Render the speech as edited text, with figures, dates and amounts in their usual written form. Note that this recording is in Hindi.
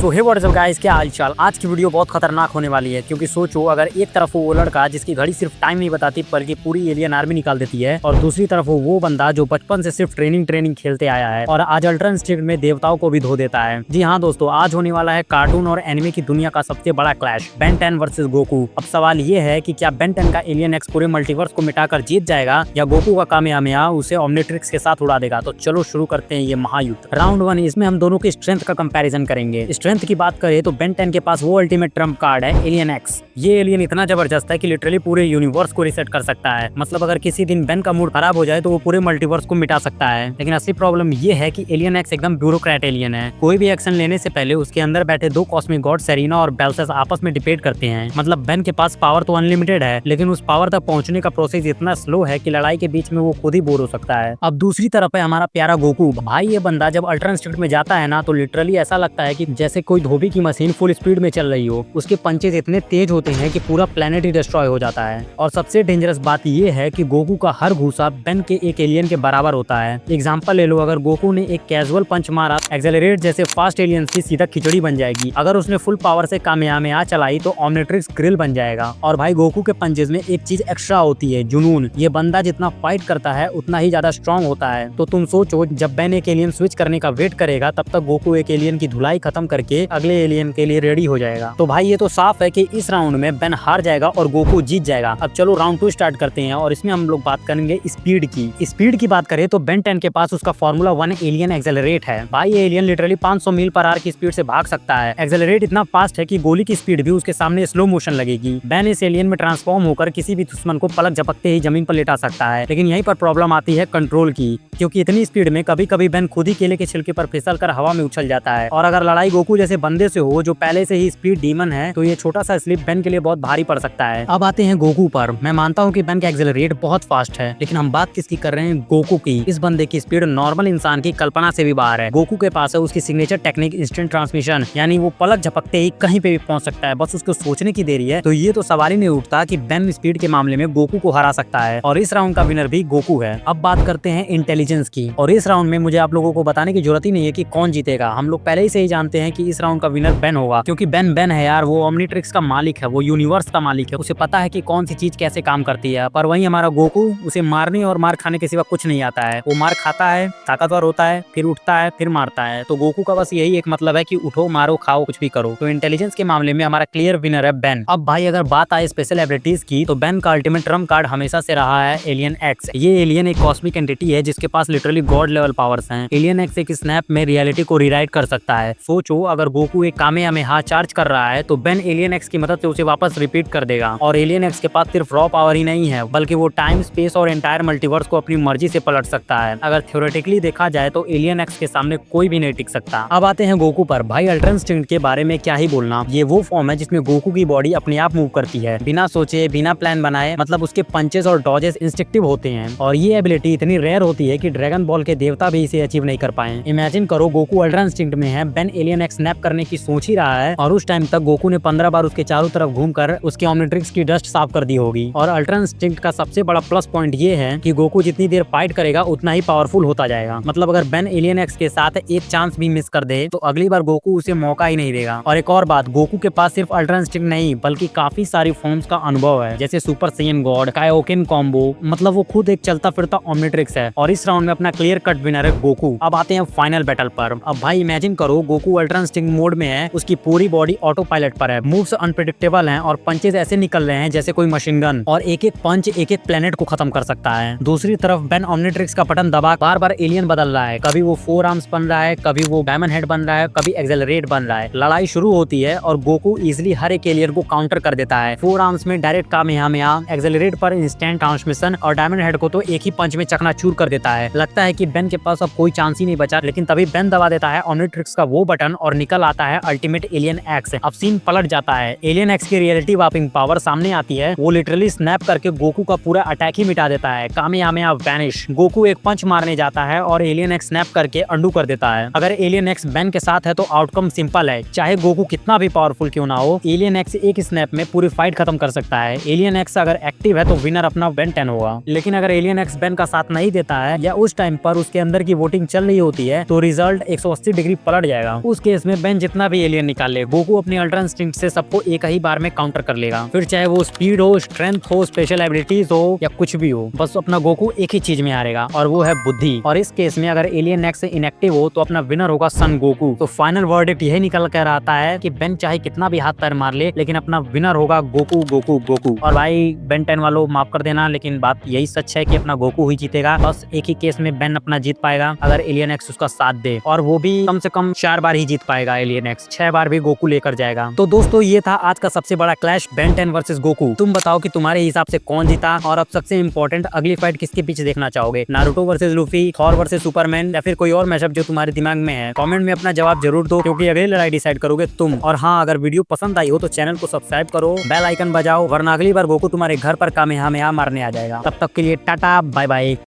So hey what is up guys, क्या हालचाल। आज की वीडियो बहुत खतरनाक होने वाली है क्योंकि सोचो अगर एक तरफ वो लड़का जिसकी घड़ी सिर्फ टाइम नहीं बताती बल्कि पूरी एलियन आर्मी निकाल देती है, और दूसरी तरफ वो बंदा जो बचपन से सिर्फ ट्रेनिंग खेलते आया है और आज अल्ट्रा इंस्टिंक्ट में देवताओं को भी धो देता है। जी हाँ दोस्तों, आज होने वाला है कार्टून और एनिमे की दुनिया का सबसे बड़ा क्लैश, बेन 10 वर्सेस गोकू। अब सवाल ये है कि क्या बेन 10 का एलियन एक्स पूरे मल्टीवर्स को मिटाकर जीत जाएगा या गोकू का कामयाबियां उसे ओमनिट्रिक्स के साथ उड़ा देगा। तो चलो शुरू करते हैं ये महायुद्ध। राउंड 1, इसमें हम दोनों की स्ट्रेंथ का कंपैरिजन करेंगे। स्ट्रेंथ की बात करें तो बेन 10 के पास वो अल्टीमेट ट्रम्प कार्ड है, एलियन एक्स। ये एलियन इतना जबरदस्त है कि लिटरली पूरे यूनिवर्स को रीसेट कर सकता है। मतलब अगर किसी दिन बेन का मूड खराब हो जाए तो वो पूरे मल्टीवर्स को मिटा सकता है। लेकिन असली प्रॉब्लम ये है कि एलियन एक्स एकदम ब्यूरोक्रेट एलियन है। कोई भी एक्शन लेने से पहले उसके अंदर बैठे दो कॉस्मिक गॉड सेरिना और बेल्सेस आपस में डिबेट करते हैं। मतलब बेन के पास पावर तो अनलिमिटेड है, लेकिन उस पावर तक पहुंचने का प्रोसेस इतना स्लो है कि लड़ाई के बीच में वो खुद ही बोर हो सकता है। अब दूसरी तरफ है हमारा प्यारा गोकू। भाई ये बंदा जब अल्ट्रा इंस्टिंक्ट में जाता है ना तो लिटरली ऐसा लगता है कि जैसे कोई धोबी की मशीन फुल स्पीड में चल रही हो। उसके पंचेज इतने तेज होते हैं कि पूरा प्लेनेट ही डिस्ट्रॉय हो जाता है। और सबसे डेंजरस बात ये है कि गोकू का हर घूसा बेन के एक एलियन के बराबर होता है। एग्जांपल ले लो, अगर गोकू ने एक कैजुअल पंच मारा, एक्सेलरेट जैसे फास्ट एलियंस की सीधा खिचड़ी बन जाएगी। अगर उसने फुल पावर से कामयाबियां चलाई तो ओमनिट्रिक्स ग्रिल बन जाएगा। और भाई गोकू के पंचेज में एक चीज एक्स्ट्रा होती है, जुनून। ये बंदा जितना फाइट करता है उतना ही ज्यादा स्ट्रॉन्ग होता है। तो तुम सोचो, जब बेन एक एलियन स्विच करने का वेट करेगा तब तक गोकू एक एलियन की धुलाई खत्म करके अगले एलियन के लिए रेडी हो जाएगा। तो भाई ये तो साफ है कि इस राउंड में बेन हार जाएगा और गोकू जीत जाएगा। अब चलो राउंड 2 स्टार्ट करते हैं और इसमें हम लोग बात करेंगे स्पीड की। स्पीड की बात करें तो बेन 10 के पास उसका फार्मूला 1 एलियन एक्सेलरेट है। भाई ये एलियन लिटरली 500 मील पर आवर की स्पीड से भाग सकता है। एक्सेलरेट इतना फास्ट है कि गोली की स्पीड भी उसके सामने स्लो मोशन लगेगी। बेन इस एलियन में ट्रांसफॉर्म होकर किसी भी दुश्मन को पलक झपकते ही जमीन पर लेटा सकता है। लेकिन यहीं पर प्रॉब्लम आती है कंट्रोल की, क्योंकि इतनी स्पीड में कभी कभी बेन खुद ही केले के छिलके पर फिसल कर हवा में उछल जाता है। और अगर लड़ाई गोकू जैसे बंदे से हो जो पहले से ही स्पीड डीमन है तो ये छोटा सा स्लिप बेन के लिए बहुत भारी पड़ सकता है। अब आते हैं गोकू पर। मैं मानता हूँ कि बेन का एक्सेलरेट बहुत फास्ट है, लेकिन हम बात किसकी कर रहे हैं? गोकू की। इस बंदे की स्पीड नॉर्मल इंसान की कल्पना से भी बाहर है। गोकू के पास है उसकी सिग्नेचर टेक्निक इंस्टेंट ट्रांसमिशन, यानी वो पलक झपकते ही कहीं पे भी पहुंच सकता है, बस उसको सोचने की देरी है। तो ये तो सवाल ही नहीं उठता कि बेन स्पीड के मामले में गोकू को हरा सकता है। और इस राउंड का विनर भी गोकू है। अब बात करते हैं इंटेलिजेंस की, और इस राउंड में मुझे आप लोगों को बताने की जरूरत ही नहीं है कि कौन जीतेगा। हम लोग पहले ही से ही जानते हैं कि इस राउंड का विनर बेन होगा, क्योंकि बेन है यार, वो ओमनिट्रिक्स का मालिक है, वो यूनिवर्स का मालिक है। उसे पता है कि कौन सी चीज कैसे काम करती है। पर वहीं हमारा गोकू, उसे मारने और मार खाने के सिवा कुछ नहीं आता है। वो मार खाता है, ताकतवर होता है, फिर उठता है, फिर मारता है। तो गोकू का बस यही एक मतलब है कि उठो, मारो, खाओ, कुछ भी करो। तो इंटेलिजेंस के मामले में हमारा क्लियर विनर है बेन। अब भाई अगर बात आए स्पेशल एबिलिटीज की तो बेन का अल्टीमेट ट्रम्प कार्ड हमेशा से रहा है एलियन एक्स। ये एलियन एक कॉस्मिक एंटिटी है जिसके पास लिटरली गॉड लेवल पावर्स हैं। एलियन एक्स एक स्नैप में रियलिटी को रीराइट कर सकता है। सोचो अगर गोकू एक कामयाबियां चार्ज कर रहा है तो बेन एलियन एक्स की मदद से उसे वापस रिपीट कर देगा। और एलियन एक्स के पास सिर्फ रॉ पावर ही नहीं है, बल्कि वो टाइम, स्पेस और एंटायर मल्टीवर्स को अपनी मर्जी से पलट सकता है। अगर थ्योरेटिकली देखा जाए तो एलियन एक्स के सामने कोई भी नहीं टिक सकता। अब आते हैं गोकू पर। भाई अल्ट्रा इंस्टिंक्ट के बारे में क्या ही बोलना। ये वो फॉर्म है जिसमें गोकू की बॉडी अपने आप मूव करती है, बिना सोचे, बिना प्लान बनाए। मतलब उसके पंचेस और डॉजेस इंस्टिंक्टिव होते हैं। और ये एबिलिटी इतनी रेयर होती है कि ड्रैगन बॉल के देवता भी इसे अचीव नहीं कर पाए। इमेजिन करो गोकू अल्ट्रा इंस्टिंक्ट में है, बेन एलियन एक्स स्नैप करने की सोच ही रहा है और उस टाइम तक गोकू ने 15 बार उसके चारों तरफ घूमकर उसके ओमनिट्रिक्स की डस्ट साफ कर दी होगी। और अल्ट्रा इंस्टिंक्ट का सबसे बड़ा प्लस पॉइंट ये है कि गोकू जितनी देर फाइट करेगा उतना ही पावरफुल होता जाएगा। मतलब अगर बेन एलियन एक्स के साथ एक चांस भी मिस कर दे तो अगली बार गोकू उसे मौका ही नहीं देगा। और एक और बात, गोकू के पास सिर्फ अल्ट्रा इंस्टिंक्ट नहीं बल्कि काफी सारी फॉर्म्स का अनुभव है, जैसे super Saiyan God, Kaioken combo. मतलब वो खुद एक चलता फिरता ओमनिट्रिक्स है। और इस राउंड में अपना क्लियर कट विनर है गोकू। अब आते हैं फाइनल बैटल पर। अब भाई इमेजिन करो गोकू अल्ट्रा इंस्टिंक्ट मोड में है, उसकी पूरी बॉडी ऑटो पायलट पर है, मूव्स अनप्रेडिक्टेबल हैं और पंचेस ऐसे निकल रहे हैं जैसे कोई मशीन गन, और एक एक पंच एक एक प्लेनेट को खत्म कर सकता है। दूसरी तरफ बेन ओमनिट्रिक्स का बटन दबा बार बार एलियन बदल रहा है, कभी वो 4 आर्म्स बन रहा है, कभी वो डायमंड हेड बन रहा है, कभी एक्सेलरेट बन रहा है। लड़ाई शुरू होती है और गोकू इजिली हर एक एलियन को काउंटर कर देता है। 4 आर्म्स में डायरेक्ट कामयाबियां, एक्सेलरेट पर इंस्टेंट ट्रांसमिशन और डायमंड हेड को तो एक ही पंच में चकनाचूर कर देता है। लगता है कि बेन के पास अब कोई चांस ही नहीं बचा, लेकिन तभी बेन दबा देता है ओमनिट्रिक्स का वो बटन और निकल आता है अल्टीमेट एलियन एक्स। अब सीन पलट जाता है। एलियन एक्स की रियलिटी वापिंग पावर सामने आती है। वो लिटरली स्नैप करके गोकू का पूरा अटैक ही मिटा देता है। कामयाबियां वैनिश। गोकू एक पंच मारने जाता है और एलियन एक्स स्नैप करके अंडू कर देता है। अगर एलियन एक्स बेन के साथ है तो आउटकम सिंपल है, चाहे गोकू कितना भी पावरफुल क्यों ना हो, एलियन एक्स एक स्नैप में पूरी फाइट खत्म कर सकता है। एलियन एक्स अगर एक्टिव है तो विनर अपना बेन 10 होगा। लेकिन अगर एलियन एक्स बेन का साथ नहीं देता है या उस टाइम पर उसके अंदर की वोटिंग चल रही होती है तो रिजल्ट 180 डिग्री पलट जाएगा। उस केस में इसमें बेन जितना भी एलियन निकाल ले, गोकू अपनी अल्ट्रा इंस्टिंक्ट से सबको एक ही बार में काउंटर कर लेगा। फिर चाहे वो स्पीड हो, स्ट्रेंथ हो, स्पेशल एबिलिटीज हो या कुछ भी हो, बस अपना गोकू एक ही चीज में हारेगा और वो है बुद्धि। और इस केस में अगर एलियन नेक्स्ट इनएक्टिव हो तो अपना विनर होगा सन गोकू। तो फाइनल वर्डिक्ट यही निकल कर आता है कि बेन चाहे कितना भी हाथ पैर मार ले, लेकिन अपना विनर होगा गोकू गोकू गोकू। और भाई बेन 10 वालों माफ कर देना, लेकिन बात यही सच है कि अपना गोकू ही जीतेगा। बस एक ही केस में बेन अपना जीत पाएगा अगर एलियन एक्स उसका साथ दे, और वो भी कम से कम 4 बार ही जीत पाएगा। एलियन एक्स 6 बार भी गोकू लेकर जाएगा। तो दोस्तों ये था आज का सबसे बड़ा क्लैश, बेन 10 वर्सेस गोकू। तुम बताओ कि तुम्हारे हिसाब से कौन जीता, और अब सबसे इंपॉर्टेंट अगली फाइट किसके पीछे देखना चाहोगे, Naruto versus Luffy, Thor versus Superman, या फिर कोई और मैचअप जो तुम्हारे दिमाग में है? कमेंट में अपना जवाब जरूर दो, क्योंकि अगली लड़ाई डिसाइड करोगे तुम। और हाँ, अगर वीडियो पसंद आई हो तो चैनल को सब्सक्राइब करो, बेल आइकन बजाओ, वरना अगली बार गोकू तुम्हारे घर पर कामेहामेहा मारने आ जाएगा। तब तक के लिए टाटा बाय बाय।